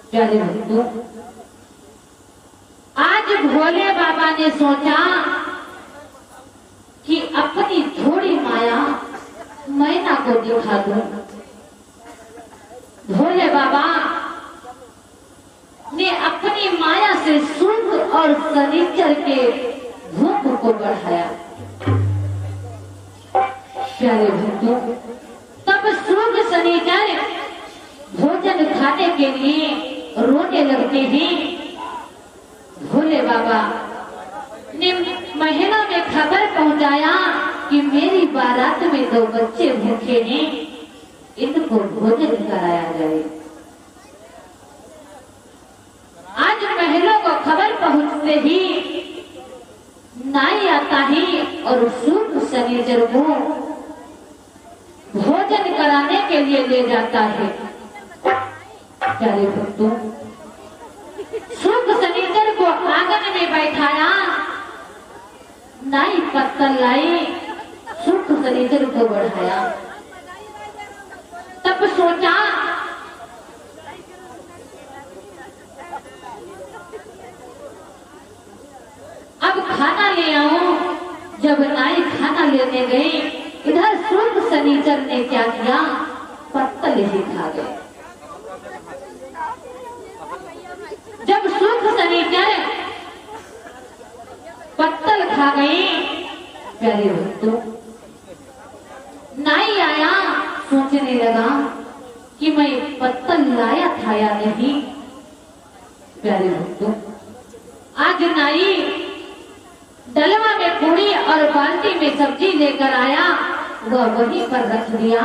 प्यारे भक्तों, आज भोले बाबा ने सोचा कि अपनी थोड़ी माया मैना को दिखा दूं। भोले बाबा ने अपनी माया से शुभ और शनिचर के भूख को बढ़ाया। प्यारे भक्तों, तब शुभ शनिचर भोजन खाने के लिए रोने लगते हैं। भोले बाबा ने महिला में खबर पहुंचाया कि मेरी बारात में 2 बच्चे भूखे हैं, इनको भोजन कराया जाए। आज महिला को खबर पहुंचते ही नाई आता है और शुभ शनिचर को भोजन कराने के लिए ले जाता है। प्यारे भक्तों, शुभ शनिचर को आंगन में बैठाया, नाई पत्तल लाई, शुभ शनिचर को बढ़ाया। तब सोचा अब खाना ले आऊं। जब नाई खाना लेने गई, इधर शुभ शनिचर ने क्या किया, पत्तल ही खा गए। जब शुभ शनिचर पत्तल खा गए, प्यारे भक्तों, नाई आया, सोचने लगा कि मैं पत्तल लाया था या नहीं। प्यारे भक्तों, आज नाई डलवा में पूरी और बाल्टी में सब्जी लेकर आया, वह वहीं पर रख दिया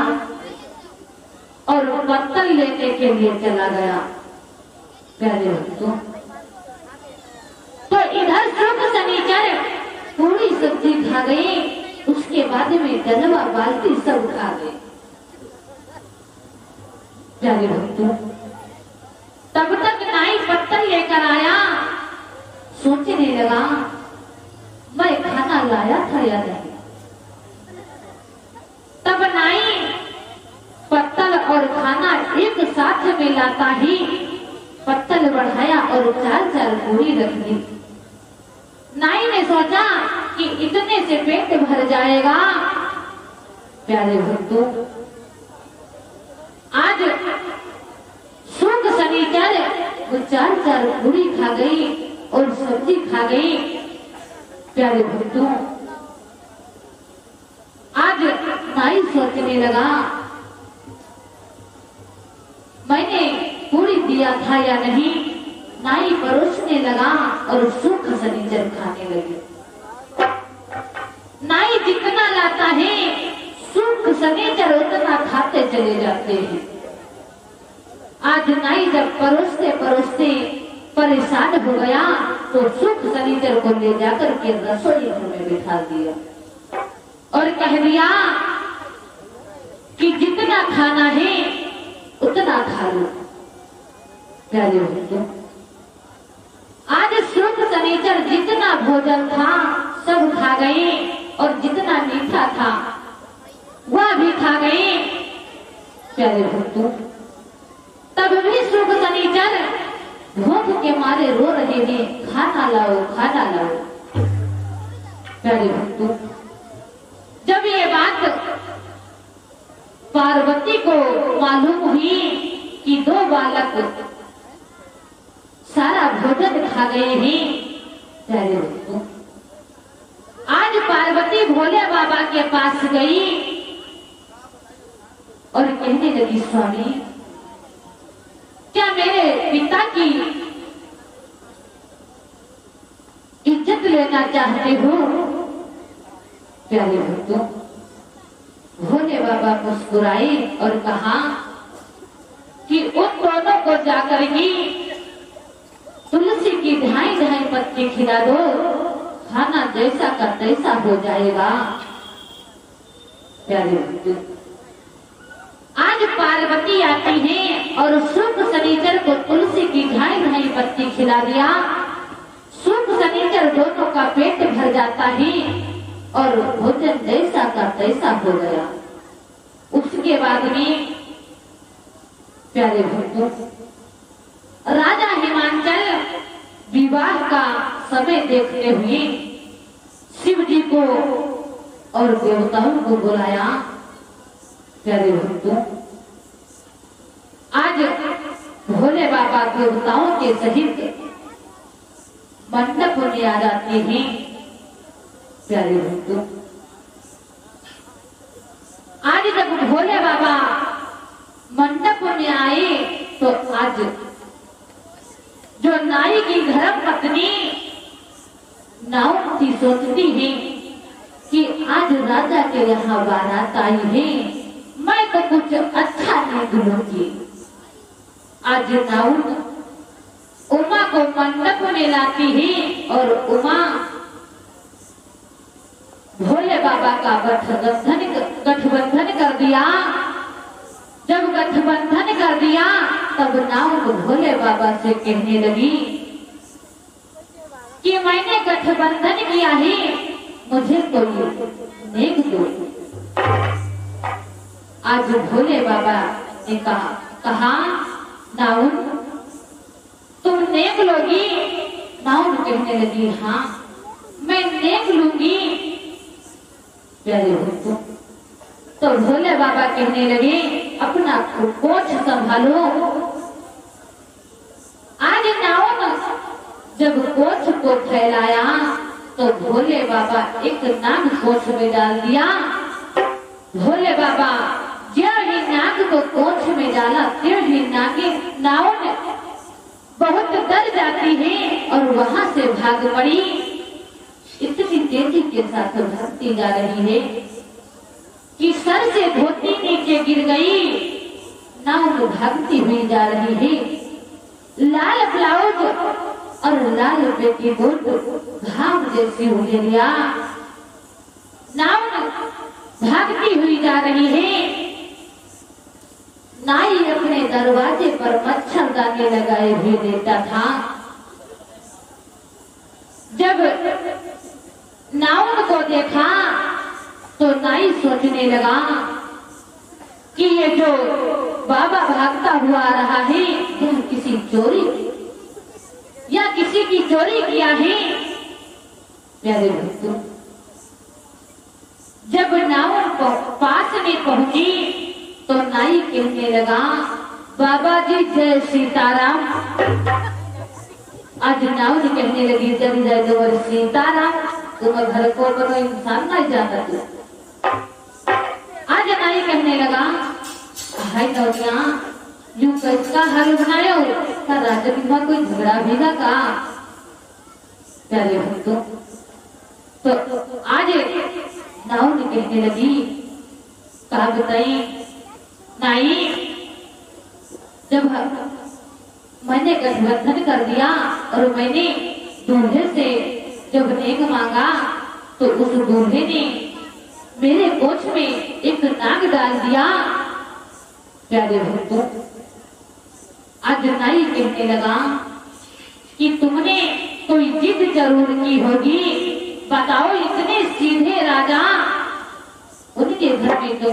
और पत्तल लेने के लिए चला गया। प्यारे भक्तों, तो इधर शुभ शनिचर पूरी सब्जी खा गई, उसके बाद में डलवा बाल्टी सब खा गए। प्यारे भक्तों, तब तक नाई पत्तल लेकर आया, सोचने लगा मैं खाना लाया था या नहीं। तब नाई पत्तल और खाना एक साथ में लाता ही पत्तल बढ़ाया और 4-4 पूरी रख दी। नाई ने सोचा कि इतने से पेट भर जाएगा। प्यारे भक्तों, आज शुभ शनिचर वो 4-4 पूरी खा गई और सब्जी खा गई। प्यारे भक्तों, आज नाई सोचने लगा मैंने पूरी दिया था या नहीं। नाई परोसने लगा और शुभ शनिचर खाने लगे। नाई जितना लाता है, शुभ शनिचर उतना खाते चले जाते हैं। आज नाई जब परोसते परोसते परेशान हो गया तो शुभ शनिचर को ले जाकर के रसोई घर में बिठा दिया और कह दिया कि जितना खाना है उतना खा लो। प्यारे भक्तों, आज शुभ शनिचर जितना भोजन था सब खा गए और जितना मीठा था वह भी खा गए। प्यारे भक्तों, तब भी शुभ शनिचर भूख के मारे रो रहे हैं, खाना लाओ खाना लाओ। प्यारे भक्तों, जब ये बात पार्वती को मालूम हुई कि 2 बालक सारा भोजन खा गए हैं, प्यारे भक्तों, आज पार्वती भोले बाबा के पास गई और कहने लगी स्वामी, क्या मेरे पिता की इज्जत लेना चाहते हो? प्यारे भक्तों, भोले बाबा मुस्कुराए और कहा कि उन दोनों को जाकर ही तुलसी की 2.5 पत्ती खिला दो, खाना जैसा का तैसा हो जाएगा। प्यारे भक्तों, आज पार्वती आती है और शुभ शनिचर को तुलसी की 2.5 पत्ती खिला दिया। शुभ शनिचर दोनों का पेट भर जाता है और भोजन जैसा का तैसा हो गया। उसके बाद में प्यारे भक्तों, राजा हिमांचल विवाह का समय देखते हुए शिव जी को और देवताओं को बुलाया। प्यारे भक्तों, आज भोले बाबा देवताओं के सहित मंडप में आ जाते हैं। प्यारे भक्तों, आज जब भोले बाबा मंडप में आए तो आज जो नाई की धर्म पत्नी नाउन सोचती है कि आज राजा के यहाँ बारात आई है, मैं तो कुछ अच्छा नहीं दूंगी। आज नाउन उमा को मंडप में लाती है और उमा भोले बाबा का गठबंधन कर दिया। जब गठबंधन कर दिया तब नाउन भोले बाबा से कहने लगी कि मैंने गठबंधन किया है, मुझे कोई नेक दो। आज भोले बाबा ने कहा नाउन तुम नेक लोगी? नाउन कहने लगी हाँ मैं नेक लूंगी। प्यारे भक्तों, तो भोले बाबा कहने लगे अपना कोच संभालो। आज नाउन जब कोच को फैलाया तो भोले बाबा एक नाग कोच में डाल दिया। भोले बाबा जब ही नाग को कोच में डाला फिर ही नाउन बहुत डर जाती है और वहां से भाग पड़ी। इतनी तेजी के साथ भागती जा रही है कि सर से धोती नीचे गिर गई। नाउन भागती हुई जा रही है, लाल ब्लाउज और लाल पेटीकोट घाम जैसी हो गया। नाउन भागती हुई जा रही है। नाई अपने दरवाजे पर मच्छरदानी लगाए हुए देता था। जब नाउन को देखा तो नाई सोचने लगा कि ये जो बाबा भागता हुआ आ रहा है यह किसी चोरी या किसी की चोरी किया है। प्यारे भक्तों, जब नाउन पास में पहुंची तो नाई कहने लगा बाबा जी जय सीताराम। आज नाउन कहने लगी जब जय जय सीताराम, तुम घर को बनो इंसान नहीं जाता तू। आज नाई कहने लगा हाय नौनिया यूं कैसा हाल बनायो का राजा की कोई झगड़ा भी ना का। प्यारे भक्तों, तो आज नाउन कहने लगी कहा बताई नाई जब मैंने गठबंधन कर दिया और मैंने दूल्हे से जब नेक मांगा तो उस दूल्हे ने मेरे कोच में एक नाग डाल दिया। प्यारे भक्तों, आज नाई कहने लगा कि तुमने कोई जिद जरूर की होगी, बताओ इतने सीधे राजा उनके घर में तो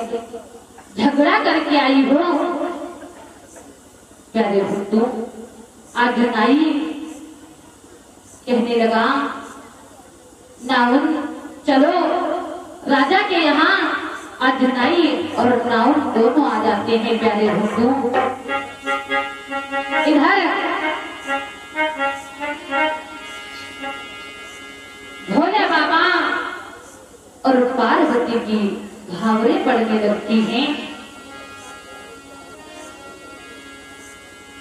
झगड़ा करके आई हो। प्यारे भक्तों, आज नाई कहने लगा नाउन चलो राजा के यहाँ। आज नाई और नाउन दोनों आ जाते हैं। प्यारे भक्तों, इधर भोले बाबा और पार्वती की घावरे पड़ने लगती हैं।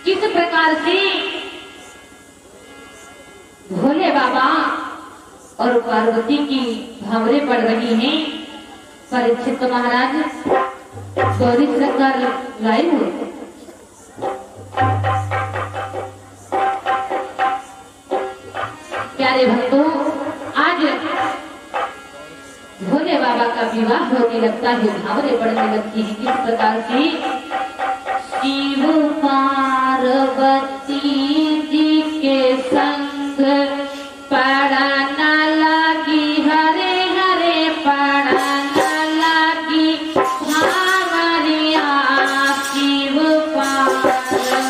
किस प्रकार से भोले बाबा और पार्वती की घावरे पड़ रही हैं। परीक्षित महाराज गौरी शंकर लाए हुए प्यारे भक्तों, आज भोले बाबा का विवाह होने लगता है, घावरे पड़ने लगती है। किस प्रकार से शिव पार्वती जी के संग पड़ना लगी हरे हरे पड़ना लगी भावरिया शिव पार्वती।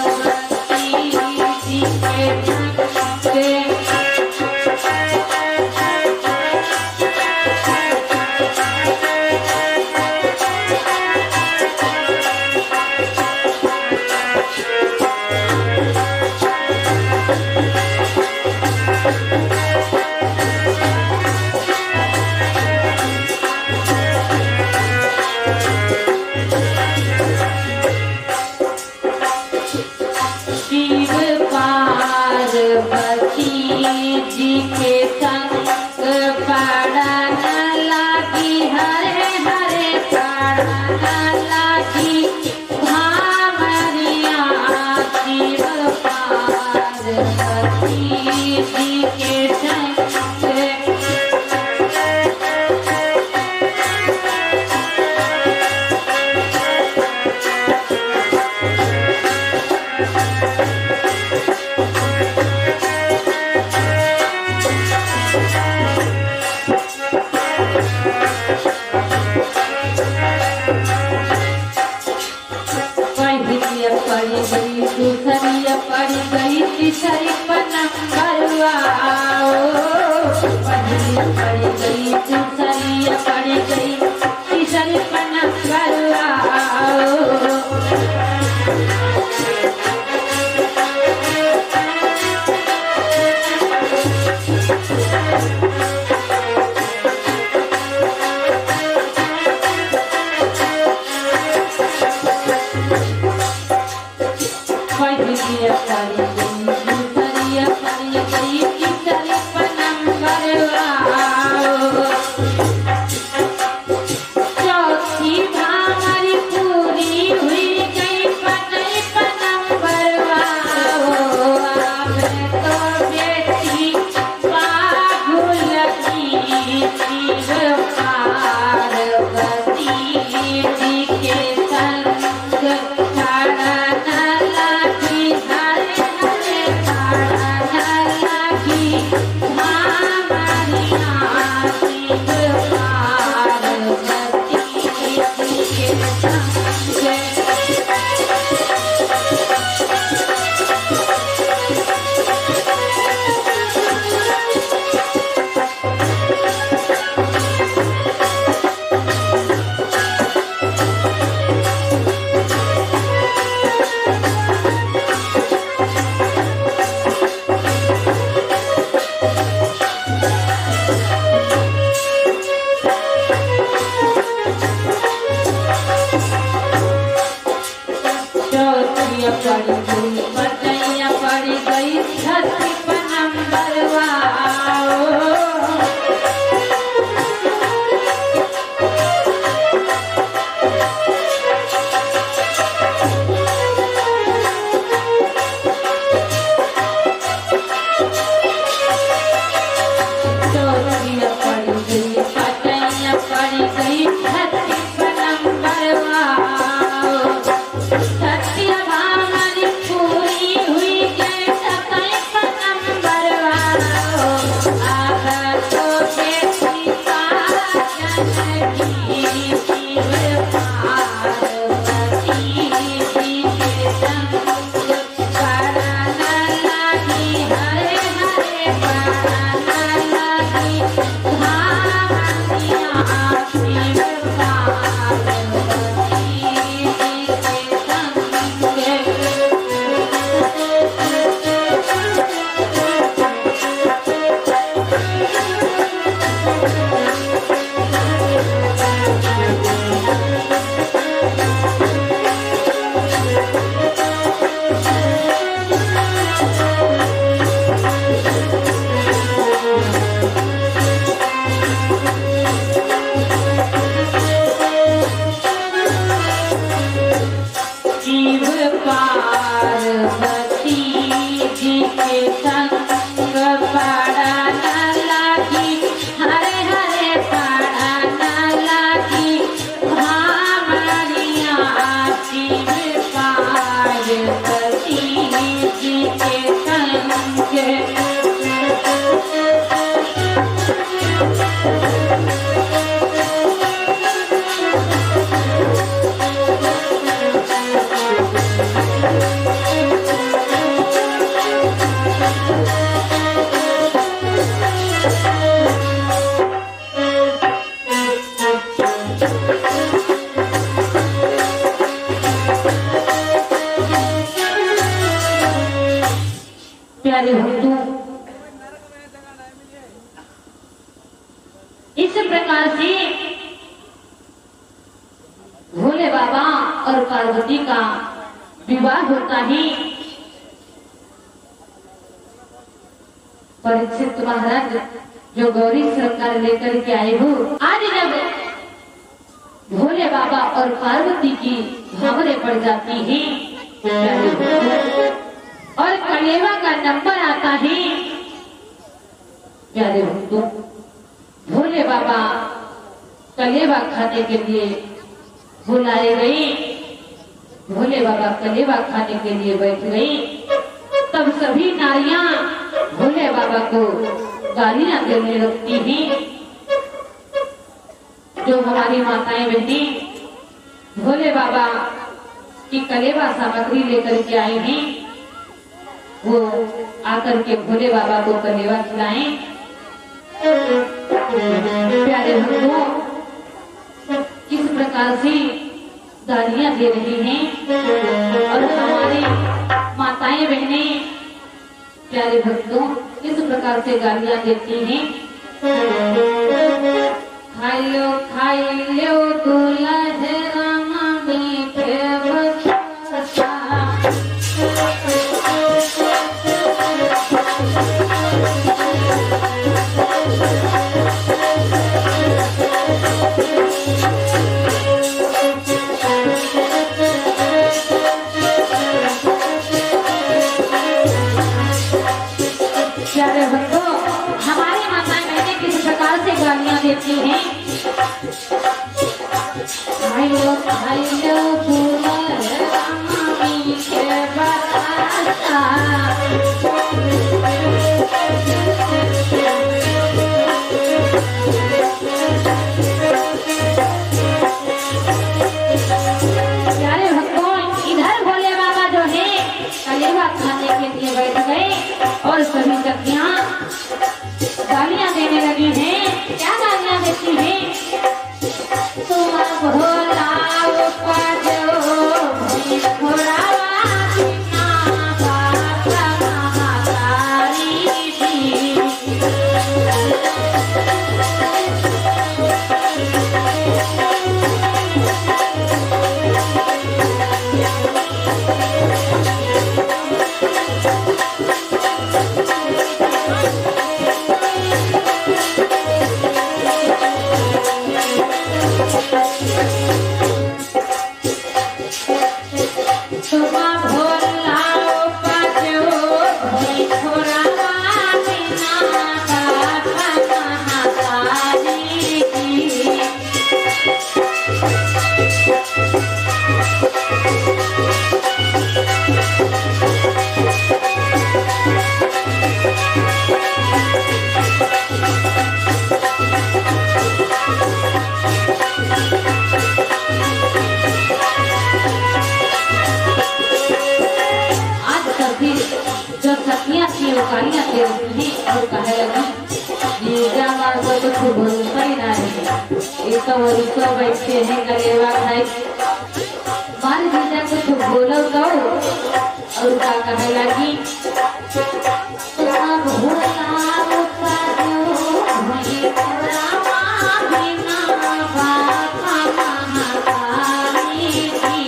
प्यारे भक्तों, इस प्रकार से भोले बाबा और पार्वती का विवाह होता ही परीक्षित महाराज जो गौरी सरकार लेकर के आए हो, आज जब भोले बाबा और पार्वती की भावरें पड़ जाती हैं और कलेवा का नंबर आता है, प्यारे भक्तों, भोले बाबा कलेवा खाने के लिए बुलाए गए। भोले बाबा कलेवा खाने के लिए बैठ गई। तब सभी नारियां भोले बाबा को गालियां देने लगती हैं। जो हमारी माताएं बहनी भोले बाबा की कलेवा सामग्री लेकर के आई हैं, वो आकर के भोले बाबा को कलेवा खिलाएं। प्यारे भक्तों, किस प्रकार से गालियां दे रही हैं और हमारी माताएं बहनें, प्यारे भक्तों, किस प्रकार से गालियां देती हैं। खाइलो दुल्हन मीठे बच्चा प्यारे भक्तों, हमारी माताएं बहनें किस प्रकार से गालियां देती हैं। भाइयों भाइयों प्यारे भक्तों, इधर भोले बाबा जो है कलेवा खाने के लिए बैठ गए और सभी सखियां गालियां देने लगी हैं। क्या गालियां देती हैं? तुम भोला उपजो भई घोड़ावा बिना बाबा महाकाली जी। गालियां दे रही है और कहे लगी ये जामार को तो खूब भरोसा ही ना है। ये तो वरिष्ठ बैठे हैं गलेवा खाए मान जीजा को खूब बोलो तो और का कहे लगी तुम भोला उपजो भई घोड़ावा बिना बाबा महाकाली जी।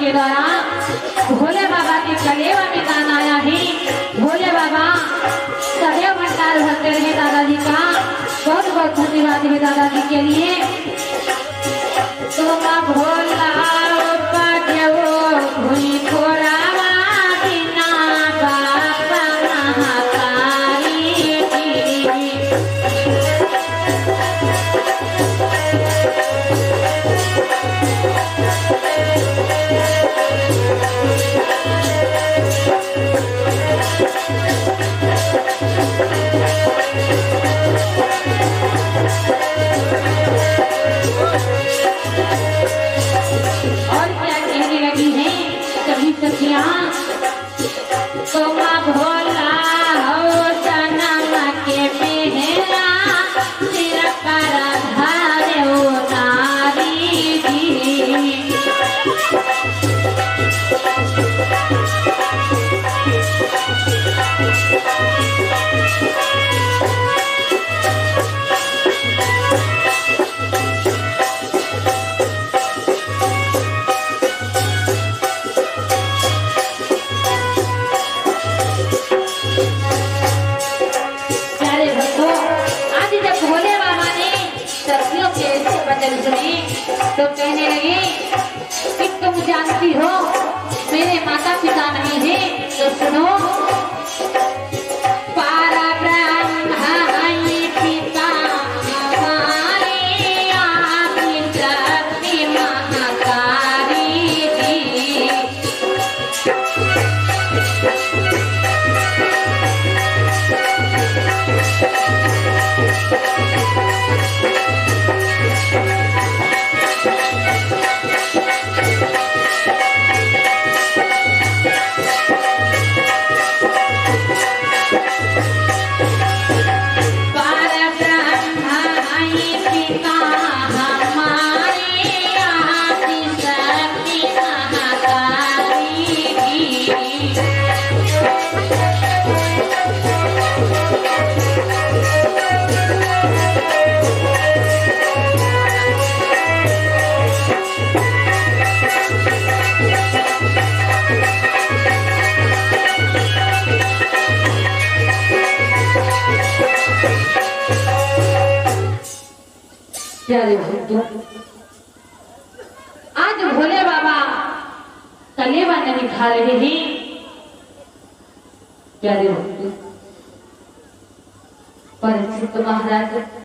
के द्वारा भोले बाबा के कलेवा में गाना आया है। भोले बाबा सदैव भंडार भरते रहे दादाजी का। बहुत बहुत धन्यवाद है दादाजी के लिए। तुम भोला उपजो भई घोड़ावा बिना बाबा महाकाली जी। और क्या कहने लगी है सभी सखियां? तुम भोला हो जन्म के मेहरा सिर पर धारे ओ नारी जी। तो कहने लगे कि तुम जानती हो मेरे माता पिता नहीं है तो सुनो। पारा ब्रह्म पिता हमारे आदि शक्ति महाकाली जी। प्यारे भक्तों, आज भोले बाबा कलेवा नहीं खा रहे हैं। प्यारे भक्तों, परीक्षित महाराज